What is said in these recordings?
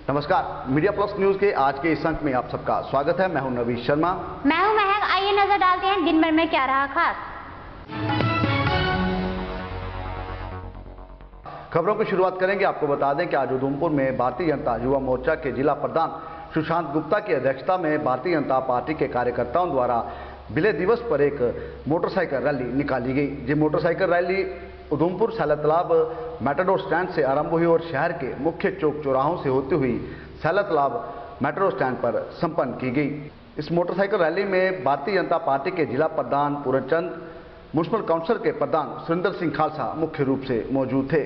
नमस्कार, media plus news के आज के इस अंक में आप सबका स्वागत है। मैं हूं नवीश शर्मा। मैं हूं महक। आइए नजर डालते हैं दिन भर में क्या रहा खास। खबरों की शुरुआत करेंगे। आपको बता दें कि आज उधमपुर में भारतीय जनता युवा मोर्चा के जिला प्रधान सुशांत गुप्ता की अध्यक्षता में भारतीय जनता पार्टी के कार्यकर्ताओं द्वारा विलय दिवस पर एक मोटरसाइकिल रैली निकाली गई। ये मोटरसाइकिल रैली उधमपुर सैला तालाब मेटाडोर स्टैंड से आरंभ हुई और शहर के मुख्य चौक चौराहों से होती हुई सैला तालाब मेटाडोर स्टैंड पर संपन्न की गई। इस मोटरसाइकिल रैली में भारतीय जनता पार्टी के जिला प्रधान पूर्णचंद, म्युनिसिपल काउंसिल के प्रधान सुरेंद्र सिंह खालसा मुख्य रूप से मौजूद थे।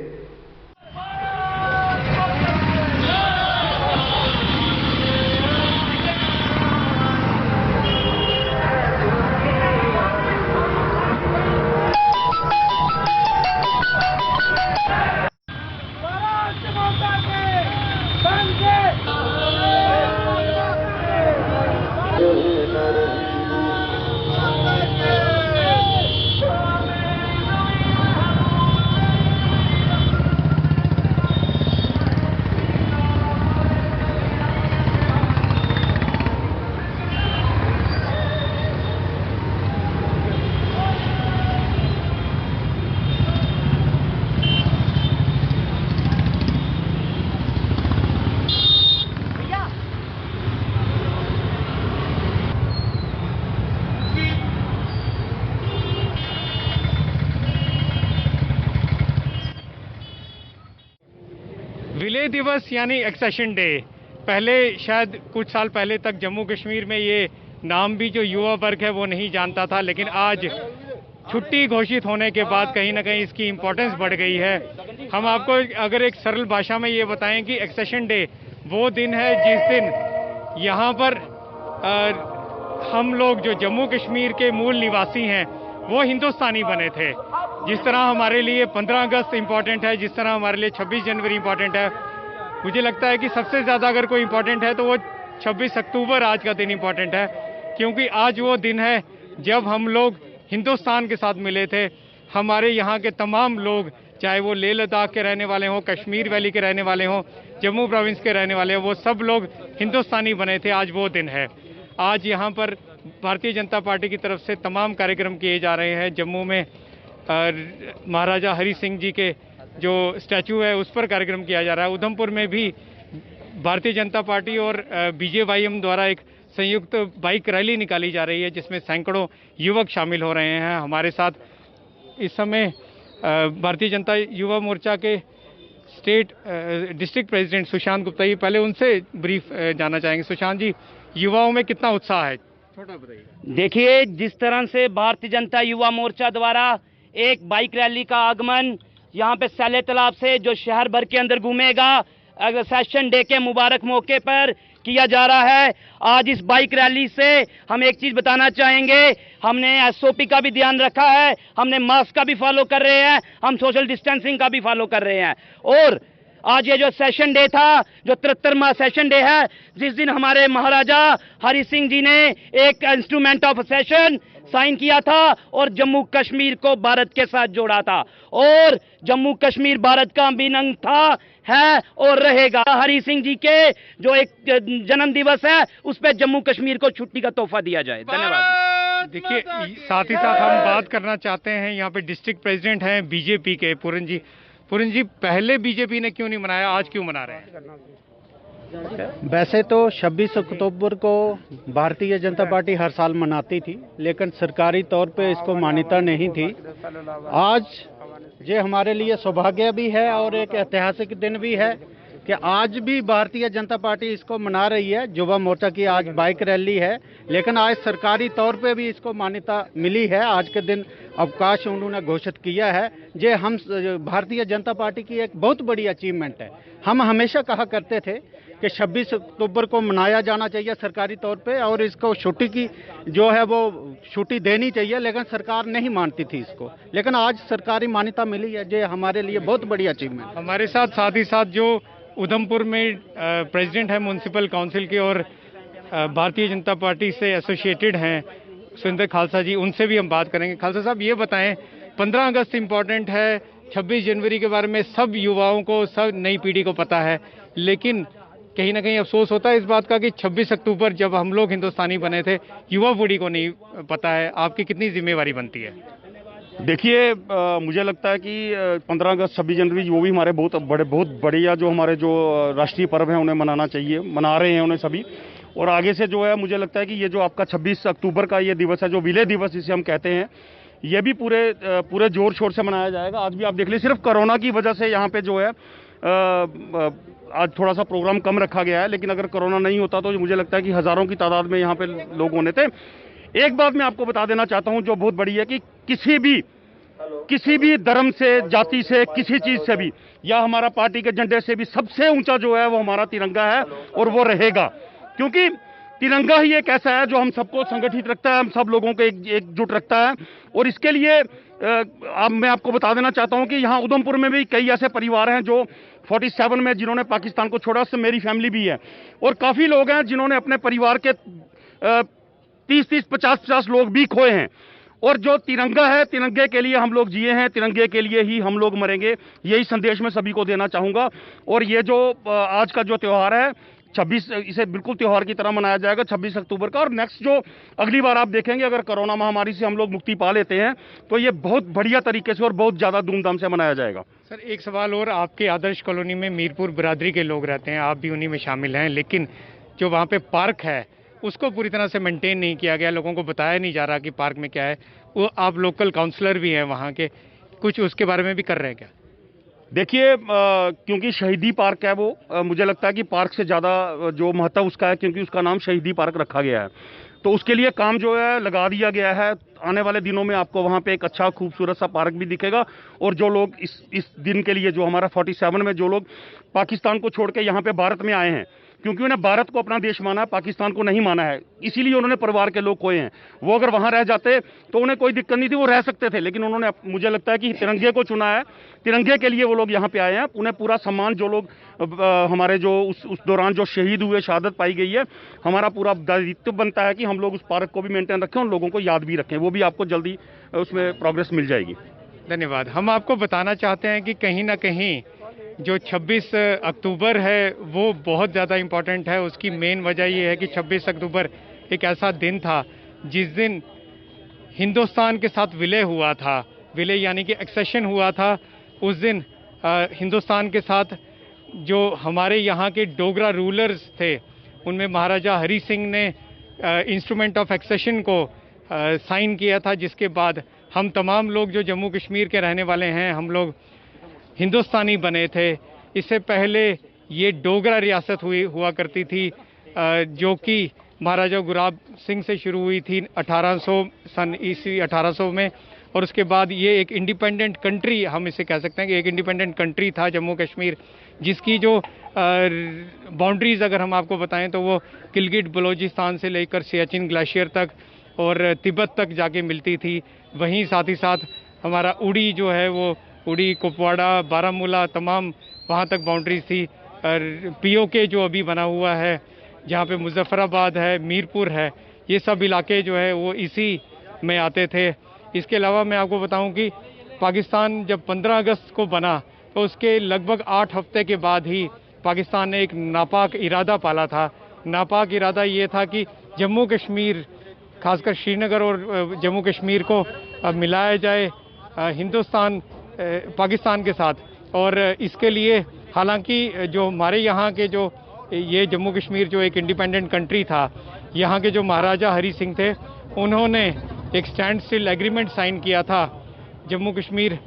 विलय दिवस यानी एक्सेशन डे, पहले शायद कुछ साल पहले तक जम्मू कश्मीर में ये नाम भी जो युवा वर्ग है वो नहीं जानता था, लेकिन आज छुट्टी घोषित होने के बाद कहीं ना कहीं इसकी इम्पोर्टेंस बढ़ गई है। हम आपको अगर एक सरल भाषा में ये बताएं कि एक्सेशन डे वो दिन है जिस दिन यहाँ पर हम लोग जो जम्मू कश्मीर के मूल निवासी हैं वो हिंदुस्तानी बने थे। जिस तरह हमारे लिए 15 अगस्त इम्पॉर्टेंट है, जिस तरह हमारे लिए 26 जनवरी इम्पॉर्टेंट है, मुझे लगता है कि सबसे ज़्यादा अगर कोई इम्पॉर्टेंट है तो वो 26 अक्टूबर आज का दिन इम्पॉर्टेंट है, क्योंकि आज वो दिन है जब हम लोग हिंदुस्तान के साथ मिले थे। हमारे यहाँ के तमाम लोग, चाहे वो लेह लद्दाख के रहने वाले हों, कश्मीर वैली के रहने वाले हों, जम्मू प्रोविंस के रहने वाले हों, वो सब लोग हिंदुस्तानी बने थे। आज वो दिन है। आज यहाँ पर भारतीय जनता पार्टी की तरफ से तमाम कार्यक्रम किए जा रहे हैं। जम्मू में महाराजा हरि सिंह जी के जो स्टैचू है उस पर कार्यक्रम किया जा रहा है। उधमपुर में भी भारतीय जनता पार्टी और बीजेवाईएम द्वारा एक संयुक्त बाइक रैली निकाली जा रही है, जिसमें सैकड़ों युवक शामिल हो रहे हैं। हमारे साथ इस समय भारतीय जनता युवा मोर्चा के state district president Sushant Gupta ji, पहले उनसे ब्रीफ जानना चाहेंगे। सुशांत जी, युवाओं में कितना उत्साह है, छोटा बताइए। देखिए, जिस तरह से भारतीय जनता युवा मोर्चा द्वारा एक बाइक रैली का आगमन यहाँ पे सैले तालाब से जो शहर भर के अंदर घूमेगा, सेशन डे के मुबारक मौके पर किया जा रहा है। आज इस बाइक रैली से हम एक चीज बताना चाहेंगे, हमने एसओपी का भी ध्यान रखा है, हमने मास्क का भी फॉलो कर रहे हैं, हम सोशल डिस्टेंसिंग का भी फॉलो कर रहे हैं। और आज ये जो सेशन डे था, जो 73वां सेशन डे है, जिस दिन हमारे महाराजा हरि सिंह जी ने एक इंस्ट्रूमेंट ऑफ सेशन साइन किया था और जम्मू कश्मीर को भारत के साथ जोड़ा था, और जम्मू कश्मीर भारत का अभिन्न अंग था, है और रहेगा। हरि सिंह जी के जो एक जन्म दिवस है उस पर जम्मू कश्मीर को छुट्टी का तोहफा दिया जाए। धन्यवाद। देखिए, साथ ही साथ हम बात करना चाहते हैं, यहाँ पे डिस्ट्रिक्ट प्रेसिडेंट हैं बीजेपी के पूरन जी। पूरन जी, पहले बीजेपी ने क्यों नहीं मनाया, आज क्यों मना रहे हैं? वैसे तो 26 अक्टूबर को भारतीय जनता पार्टी हर साल मनाती थी, लेकिन सरकारी तौर पे इसको मान्यता नहीं थी। आज ये हमारे लिए सौभाग्य भी है और एक ऐतिहासिक दिन भी है कि आज भी भारतीय जनता पार्टी इसको मना रही है। युवा मोर्चा की आज बाइक रैली है, लेकिन आज सरकारी तौर पे भी इसको मान्यता मिली है। आज के दिन अवकाश उन्होंने घोषित किया है। ये हम भारतीय जनता पार्टी की एक बहुत बड़ी अचीवमेंट है। हम हमेशा कहा करते थे कि 26 अक्टूबर को मनाया जाना चाहिए सरकारी तौर पे, और इसको छुट्टी की जो है वो छुट्टी देनी चाहिए, लेकिन सरकार नहीं मानती थी इसको। लेकिन आज सरकारी मान्यता मिली है, ये हमारे लिए बहुत बड़ी अचीवमेंट। हमारे साथ ही साथ जो उधमपुर में प्रेसिडेंट है म्युनिसिपल काउंसिल के और भारतीय जनता पार्टी से एसोसिएटेड हैं सुरेंद्र खालसा जी, उनसे भी हम बात करेंगे। खालसा साहब, ये बताएं, 15 अगस्त इम्पॉर्टेंट है, 26 जनवरी के बारे में सब युवाओं को, सब नई पीढ़ी को पता है, लेकिन कहीं ना कहीं अफसोस होता है इस बात का कि 26 अक्टूबर जब हम लोग हिंदुस्तानी बने थे, युवा पीढ़ी को नहीं पता है। आपकी कितनी जिम्मेवारी बनती है? देखिए, मुझे लगता है कि 15 अगस्त 26 जनवरी वो भी हमारे बहुत बढ़िया जो हमारे जो राष्ट्रीय पर्व हैं उन्हें मनाना चाहिए, मना रहे हैं उन्हें सभी। और आगे से जो है मुझे लगता है कि ये जो आपका 26 अक्टूबर का ये दिवस है, जो विलय दिवस जिसे हम कहते हैं, ये भी पूरे जोर शोर से मनाया जाएगा। आज भी आप देख लीजिए, सिर्फ कोरोना की वजह से यहाँ पे जो है आज थोड़ा सा प्रोग्राम कम रखा गया है, लेकिन अगर कोरोना नहीं होता तो मुझे लगता है कि हज़ारों की तादाद में यहाँ पे लोग होने थे। एक बात मैं आपको बता देना चाहता हूँ जो बहुत बड़ी है कि किसी भी धर्म से, जाति से, किसी चीज़ से भी, या हमारा पार्टी के झंडे से भी सबसे ऊंचा जो है वो हमारा तिरंगा है और वो रहेगा, क्योंकि तिरंगा ही एक ऐसा है जो हम सबको संगठित रखता है, हम सब लोगों को एकजुट रखता है। और इसके लिए अब मैं आपको बता देना चाहता हूं कि यहाँ उधमपुर में भी कई ऐसे परिवार हैं जो 47 में जिन्होंने पाकिस्तान को छोड़ा, उससे मेरी फैमिली भी है। और काफ़ी लोग हैं जिन्होंने अपने परिवार के 30-30, 50-50 लोग भी खोए हैं। और जो तिरंगा है, तिरंगे के लिए हम लोग जिए हैं, तिरंगे के लिए ही हम लोग मरेंगे, यही संदेश मैं सभी को देना चाहूँगा। और ये जो आज का जो त्यौहार है 26, इसे बिल्कुल त्यौहार की तरह मनाया जाएगा 26 अक्टूबर का। और नेक्स्ट जो अगली बार आप देखेंगे, अगर कोरोना महामारी से हम लोग मुक्ति पा लेते हैं तो ये बहुत बढ़िया तरीके से और बहुत ज़्यादा धूमधाम से मनाया जाएगा। सर, एक सवाल और, आपके आदर्श कॉलोनी में मीरपुर बिरादरी के लोग रहते हैं, आप भी उन्हीं में शामिल हैं, लेकिन जो वहाँ पे पार्क है उसको पूरी तरह से मेंटेन नहीं किया गया, लोगों को बताया नहीं जा रहा कि पार्क में क्या है। वो आप लोकल काउंसलर भी हैं वहाँ के, कुछ उसके बारे में भी कर रहे हैं क्या? देखिए, क्योंकि शहीदी पार्क है वो, मुझे लगता है कि पार्क से ज़्यादा जो महत्व उसका है, क्योंकि उसका नाम शहीदी पार्क रखा गया है, तो उसके लिए काम जो है लगा दिया गया है। आने वाले दिनों में आपको वहाँ पे एक अच्छा खूबसूरत सा पार्क भी दिखेगा। और जो लोग इस दिन के लिए, जो हमारा 47 में जो लोग पाकिस्तान को छोड़ के यहाँ पे भारत में आए हैं, क्योंकि उन्हें भारत को अपना देश माना है, पाकिस्तान को नहीं माना है, इसीलिए उन्होंने परिवार के लोग खोए हैं। वो अगर वहाँ रह जाते तो उन्हें कोई दिक्कत नहीं थी, वो रह सकते थे, लेकिन उन्होंने मुझे लगता है कि तिरंगे को चुना है, तिरंगे के लिए वो लोग यहाँ पे आए हैं। उन्हें पूरा सम्मान, जो लोग हमारे जो उस दौरान जो शहीद हुए, शहादत पाई गई है, हमारा पूरा दायित्व बनता है कि हम लोग उस पार्क को भी मेंटेन रखें, उन लोगों को याद भी रखें। वो भी आपको जल्दी उसमें प्रोग्रेस मिल जाएगी। धन्यवाद। हम आपको बताना चाहते हैं कि कहीं ना कहीं जो 26 अक्टूबर है वो बहुत ज़्यादा इम्पॉर्टेंट है। उसकी मेन वजह ये है कि 26 अक्टूबर एक ऐसा दिन था जिस दिन हिंदुस्तान के साथ विलय हुआ था, विलय यानी कि एक्सेशन हुआ था। उस दिन हिंदुस्तान के साथ जो हमारे यहाँ के डोगरा रूलर्स थे, उनमें महाराजा हरी सिंह ने इंस्ट्रूमेंट ऑफ एक्सेशन को साइन किया था, जिसके बाद हम तमाम लोग जो जम्मू कश्मीर के रहने वाले हैं, हम लोग हिंदुस्तानी बने थे। इससे पहले ये डोगरा रियासत हुआ करती थी, जो कि महाराजा गुलाब सिंह से शुरू हुई थी 1800 में, और उसके बाद ये एक इंडिपेंडेंट कंट्री, हम इसे कह सकते हैं कि एक इंडिपेंडेंट कंट्री था जम्मू कश्मीर, जिसकी जो बाउंड्रीज़ अगर हम आपको बताएं तो वो गिलगिट बलोचिस्तान से लेकर सियाचिन ग्लेशियर तक और तिब्बत तक जाके मिलती थी। वहीं साथ ही साथ हमारा उड़ी जो है, वो उड़ी, कुपवाड़ा, बारामूला, तमाम वहाँ तक बाउंड्रीज थी। और पीओके जो अभी बना हुआ है, जहाँ पे मुजफ्फराबाद है, मीरपुर है, ये सब इलाके जो है वो इसी में आते थे। इसके अलावा मैं आपको बताऊं कि पाकिस्तान जब 15 अगस्त को बना तो उसके लगभग 8 हफ्ते के बाद ही पाकिस्तान ने एक नापाक इरादा पाला था। नापाक इरादा ये था कि जम्मू कश्मीर, खासकर श्रीनगर और जम्मू कश्मीर को मिलाया जाए पाकिस्तान के साथ। और इसके लिए हालांकि जो हमारे यहाँ के जो ये जम्मू कश्मीर जो एक इंडिपेंडेंट कंट्री था, यहाँ के जो महाराजा हरी सिंह थे, उन्होंने एक स्टैंड स्टिल एग्रीमेंट साइन किया था जम्मू कश्मीर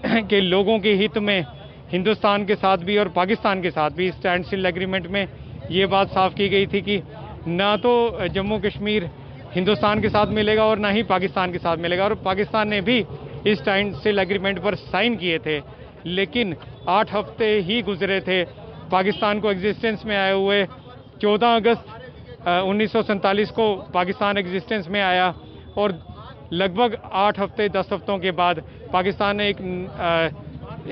के लोगों के हित में, हिंदुस्तान के साथ भी और पाकिस्तान के साथ भी। स्टैंड स्टिल एग्रीमेंट में ये बात साफ की गई थी कि ना तो जम्मू कश्मीर हिंदुस्तान के साथ मिलेगा और ना ही पाकिस्तान के साथ मिलेगा। और पाकिस्तान ने भी इस स्टैंड स्टिल एग्रीमेंट पर साइन किए थे, लेकिन 8 हफ्ते ही गुजरे थे पाकिस्तान को एग्जिस्टेंस में आए हुए। 14 अगस्त 1947 को पाकिस्तान एग्जिस्टेंस में आया और लगभग 8 हफ्ते 10 हफ्तों के बाद पाकिस्तान ने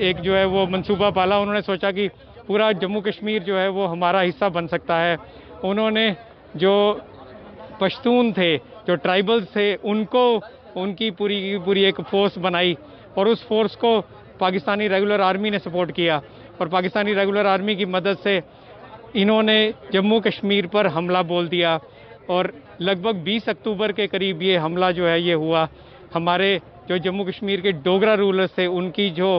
एक जो है वो मंसूबा पाला। उन्होंने सोचा कि पूरा जम्मू कश्मीर जो है वो हमारा हिस्सा बन सकता है। उन्होंने जो पश्तून थे, जो ट्राइबल्स थे, उनकी पूरी एक फोर्स बनाई और उस फोर्स को पाकिस्तानी रेगुलर आर्मी ने सपोर्ट किया और पाकिस्तानी रेगुलर आर्मी की मदद से इन्होंने जम्मू कश्मीर पर हमला बोल दिया और लगभग 20 अक्टूबर के करीब ये हमला जो है ये हुआ। हमारे जो जम्मू कश्मीर के डोगरा रूलर्स थे उनकी जो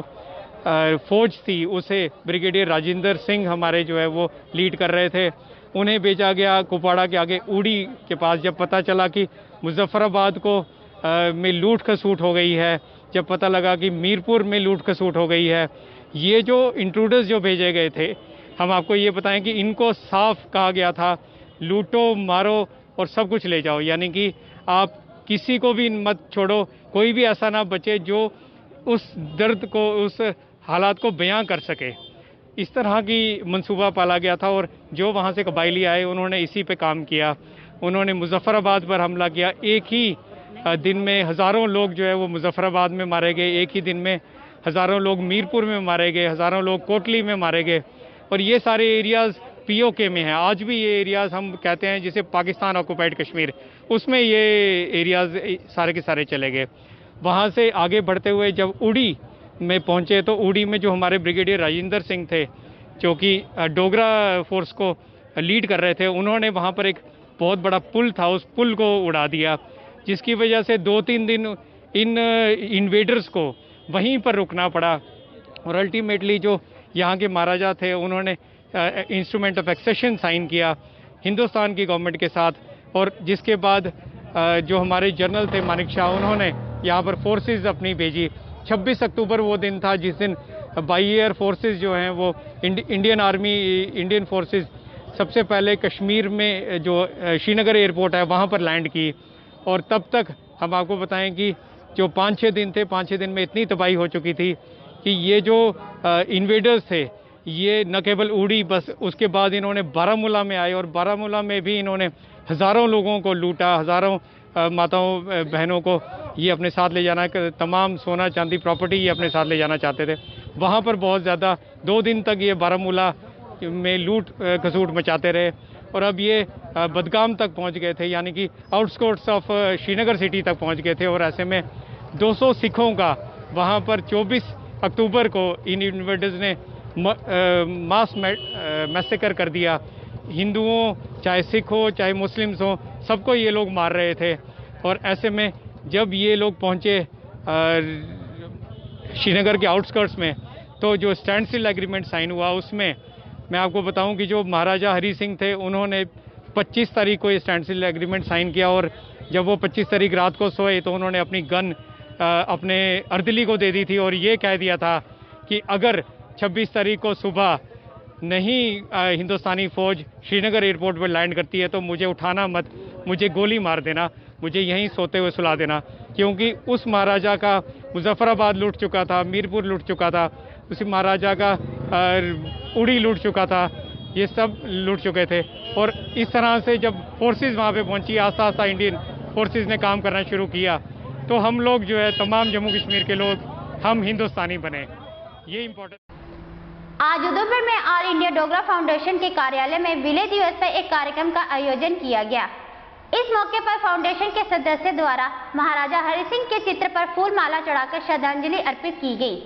फौज थी उसे ब्रिगेडियर राजेंद्र सिंह हमारे जो है वो लीड कर रहे थे। उन्हें भेजा गया कुपवाड़ा के आगे उड़ी के पास। जब पता चला कि मुजफ्फराबाद को में लूट खसूट हो गई है, जब पता लगा कि मीरपुर में लूट खसूट हो गई है, ये जो इंट्रूडर्स जो भेजे गए थे, हम आपको ये बताएं कि इनको साफ कहा गया था लूटो मारो और सब कुछ ले जाओ, यानी कि आप किसी को भी मत छोड़ो, कोई भी ऐसा ना बचे जो उस दर्द को, उस हालात को बयां कर सके। इस तरह की मंसूबा पाला गया था और जो वहाँ से कबायली आए उन्होंने इसी पे काम किया। उन्होंने मुजफ्फराबाद पर हमला किया। एक ही दिन में हज़ारों लोग जो है वो मुजफ्फराबाद में मारे गए, एक ही दिन में हज़ारों लोग मीरपुर में मारे गए, हज़ारों लोग कोटली में मारे गए। और ये सारे एरियाज़ पीओके में हैं। आज भी ये एरियाज़ हम कहते हैं जिसे पाकिस्तान ऑक्युपाइड कश्मीर, उसमें ये एरियाज़ सारे के सारे चले गए। वहाँ से आगे बढ़ते हुए जब उड़ी में पहुँचे तो उड़ी में जो हमारे ब्रिगेडियर राजेंद्र सिंह थे जो कि डोगरा फोर्स को लीड कर रहे थे, उन्होंने वहाँ पर एक बहुत बड़ा पुल था, उस पुल को उड़ा दिया, जिसकी वजह से 2-3 दिन इन इन्वेडर्स को वहीं पर रुकना पड़ा। और अल्टीमेटली जो यहाँ के महाराजा थे उन्होंने इंस्ट्रूमेंट ऑफ एक्सेशन साइन किया हिंदुस्तान की गवर्नमेंट के साथ। और जिसके बाद जो हमारे जनरल थे मानिक शाह, उन्होंने यहाँ पर फोर्सेस अपनी भेजी। 26 अक्टूबर वो दिन था जिस दिन बाई एयर फोर्सेस जो हैं वो इंडियन आर्मी, इंडियन फोर्सेस सबसे पहले कश्मीर में जो श्रीनगर एयरपोर्ट है वहाँ पर लैंड की। और तब तक हम आपको बताएं कि जो 5-6 दिन थे, 5-6 दिन में इतनी तबाही हो चुकी थी कि ये जो इन्वेडर्स थे ये न केवल उड़ी, बस उसके बाद इन्होंने बारामूला में आए और बारामूला में भी इन्होंने हज़ारों लोगों को लूटा, हज़ारों माताओं बहनों को ये अपने साथ ले जाना, तमाम सोना चांदी प्रॉपर्टी ये अपने साथ ले जाना चाहते थे। वहाँ पर बहुत ज़्यादा 2 दिन तक ये बारामूला में लूट खसूट मचाते रहे और अब ये बदगाम तक पहुँच गए थे, यानी कि आउटस्कर्ट्स ऑफ श्रीनगर सिटी तक पहुँच गए थे। और ऐसे में 200 सिखों का वहाँ पर 24 अक्टूबर को इन इन्वेडर्स ने मास मैसेकर कर दिया। हिंदुओं, चाहे सिख हो चाहे मुस्लिम्स हो, सबको ये लोग मार रहे थे। और ऐसे में जब ये लोग पहुँचे श्रीनगर के आउटस्कर्ट्स में तो जो स्टैंड स्टिल एग्रीमेंट साइन हुआ उसमें मैं आपको बताऊं कि जो महाराजा हरी सिंह थे उन्होंने 25 तारीख को ये स्टैंड स्टिल एग्रीमेंट साइन किया। और जब वो 25 तारीख रात को सोए तो उन्होंने अपनी गन अपने अर्दली को दे दी थी और ये कह दिया था कि अगर 26 तारीख को सुबह नहीं हिंदुस्तानी फ़ौज श्रीनगर एयरपोर्ट पर लैंड करती है तो मुझे उठाना मत, मुझे गोली मार देना, मुझे यहीं सोते हुए सुला देना। क्योंकि उस महाराजा का मुजफ्फराबाद लूट चुका था, मीरपुर लूट चुका था, उसी महाराजा का उड़ी लूट चुका था, ये सब लूट चुके थे। और इस तरह से जब फोर्सेस वहाँ पे पहुँची, आस्ता आस्ता इंडियन फोर्सेस ने काम करना शुरू किया तो हम लोग जो है तमाम जम्मू कश्मीर के लोग हम हिंदुस्तानी बने। ये इम्पोर्टेंट। आज उधमपुर में ऑल इंडिया डोगरा फाउंडेशन के कार्यालय में विलय दिवस पर एक कार्यक्रम का आयोजन किया गया। इस मौके पर फाउंडेशन के सदस्य द्वारा महाराजा हरि सिंह के चित्र पर फूल माला चढ़ाकर श्रद्धांजलि अर्पित की गई।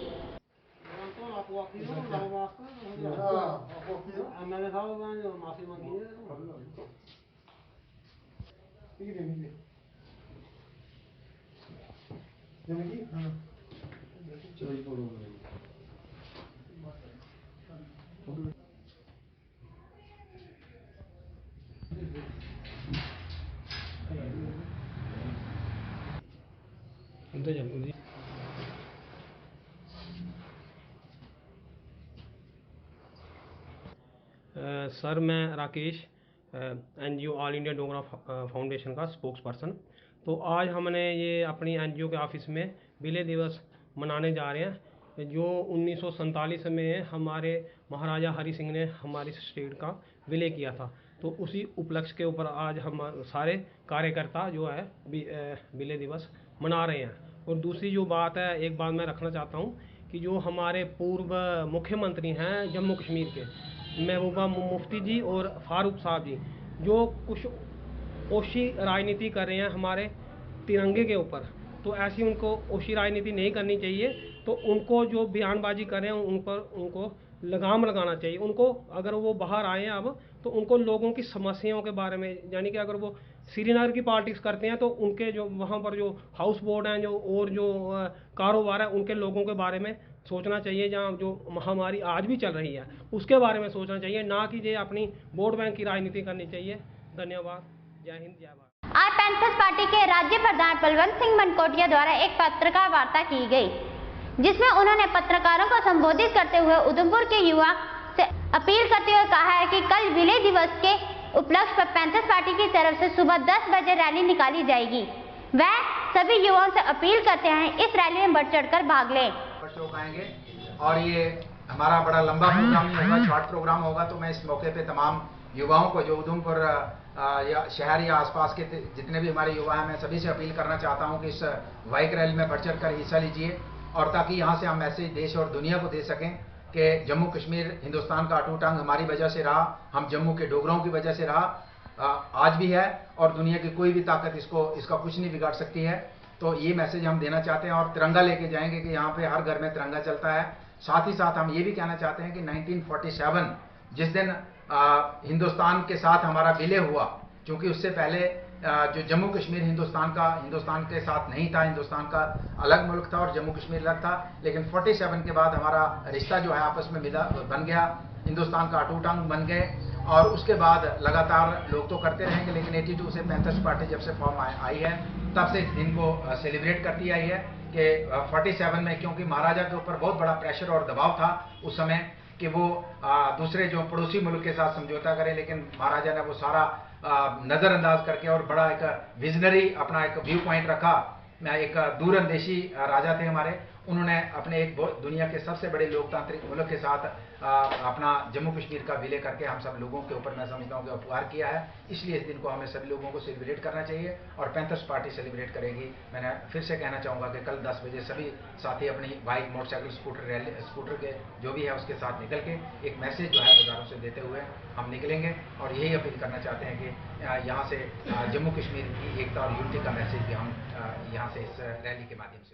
सर, मैं Rakesh, NGO all India Dogra foundation का स्पोक्स पर्सन। तो आज हमने ये अपनी एनजीओ के ऑफिस में विलय दिवस मनाने जा रहे हैं जो 1947 में हमारे महाराजा हरि सिंह ने हमारी स्टेट का विलय किया था। तो उसी उपलक्ष्य के ऊपर आज हम सारे कार्यकर्ता जो है विलय दिवस मना रहे हैं। और दूसरी जो बात है, एक बात मैं रखना चाहता हूँ कि जो हमारे पूर्व मुख्यमंत्री हैं जम्मू कश्मीर के, महबूबा मुफ्ती जी और फारूक साहब जी, जो कुछ ओशी राजनीति कर रहे हैं हमारे तिरंगे के ऊपर, तो ऐसी उनको ओशी राजनीति नहीं करनी चाहिए। तो उनको जो बयानबाजी कर रहे हैं उन पर उनको लगाम लगाना चाहिए उनको। अगर वो बाहर आए हैं अब, तो उनको लोगों की समस्याओं के बारे में, यानी कि अगर वो श्रीनगर की पॉलिटिक्स करते हैं तो उनके जो वहाँ पर जो हाउस बोर्ड हैं जो और जो कारोबार है उनके लोगों के बारे में सोचना चाहिए। जहाँ जो महामारी आज भी चल रही है उसके बारे में सोचना चाहिए, ना कि ये अपनी वोट बैंक की राजनीति करनी चाहिए। धन्यवाद। जय हिंद, जय भारत। आज पैंथर्स पार्टी के राज्य प्रधान बलवंत सिंह मनकोटिया द्वारा एक पत्रकार वार्ता की गई, जिसमें उन्होंने पत्रकारों को संबोधित करते हुए उधमपुर के युवा से अपील करते हुए कहा है कि कल विलय दिवस के उपलक्ष्य पर पैंथर्स पार्टी की तरफ से सुबह 10 बजे रैली निकाली जाएगी। वह सभी युवाओं से अपील करते हैं इस रैली में बढ़ चढ़कर भाग लें। लोग आएंगे और ये हमारा बड़ा लंबा प्रोग्राम नहीं होगा, शॉर्ट प्रोग्राम होगा। तो मैं इस मौके पे तमाम युवाओं को जो उधमपुर या शहर या आसपास के जितने भी हमारे युवा हैं, मैं सभी से अपील करना चाहता हूं कि इस बाइक रैली में बढ़ चढ़ कर हिस्सा लीजिए, और ताकि यहां से हम मैसेज देश और दुनिया को दे सकें कि जम्मू कश्मीर हिंदुस्तान का अटूट अंग हमारी वजह से रहा, हम जम्मू के डोगरों की वजह से रहा, आज भी है, और दुनिया की कोई भी ताकत इसका कुछ नहीं बिगाड़ सकती है। तो ये मैसेज हम देना चाहते हैं और तिरंगा लेके जाएंगे कि यहाँ पे हर घर में तिरंगा चलता है। साथ ही साथ हम ये भी कहना चाहते हैं कि 1947 जिस दिन हिंदुस्तान के साथ हमारा विलय हुआ, क्योंकि उससे पहले जो जम्मू कश्मीर हिंदुस्तान के साथ नहीं था, हिंदुस्तान का अलग मुल्क था और जम्मू कश्मीर अलग था, लेकिन 47 के बाद हमारा रिश्ता जो है आपस में बन गया, हिंदुस्तान का अटूट अंग बन गए। और उसके बाद लगातार लोग तो करते रहेंगे, लेकिन 82 से पैंथर्स पार्टी जब से फॉर्म आई है तब से इस दिन को सेलिब्रेट करती आई है कि 47 में, क्योंकि महाराजा के ऊपर बहुत बड़ा प्रेशर और दबाव था उस समय कि वो दूसरे जो पड़ोसी मुल्क के साथ समझौता करें, लेकिन महाराजा ने वो सारा नज़रअंदाज करके और बड़ा एक विजनरी अपना एक व्यू पॉइंट रखा। एक दूरंदेशी राजा थे हमारे, उन्होंने अपने एक दुनिया के सबसे बड़े लोकतांत्रिक मुल्क के साथ अपना जम्मू कश्मीर का विलय करके हम सब लोगों के ऊपर, मैं समझता हूँ कि उपकार किया है। इसलिए इस दिन को हमें सभी लोगों को सेलिब्रेट करना चाहिए और पैंथर्स पार्टी सेलिब्रेट करेगी। मैंने फिर से कहना चाहूँगा कि कल 10 बजे सभी साथी अपनी बाइक, मोटरसाइकिल, स्कूटर के जो भी है उसके साथ निकल के एक मैसेज जो है बाजारों से देते हुए हम निकलेंगे, और यही अपील करना चाहते हैं कि यहाँ से जम्मू कश्मीर की एकता और यूनिटी का मैसेज भी हम यहाँ से इस रैली के माध्यम से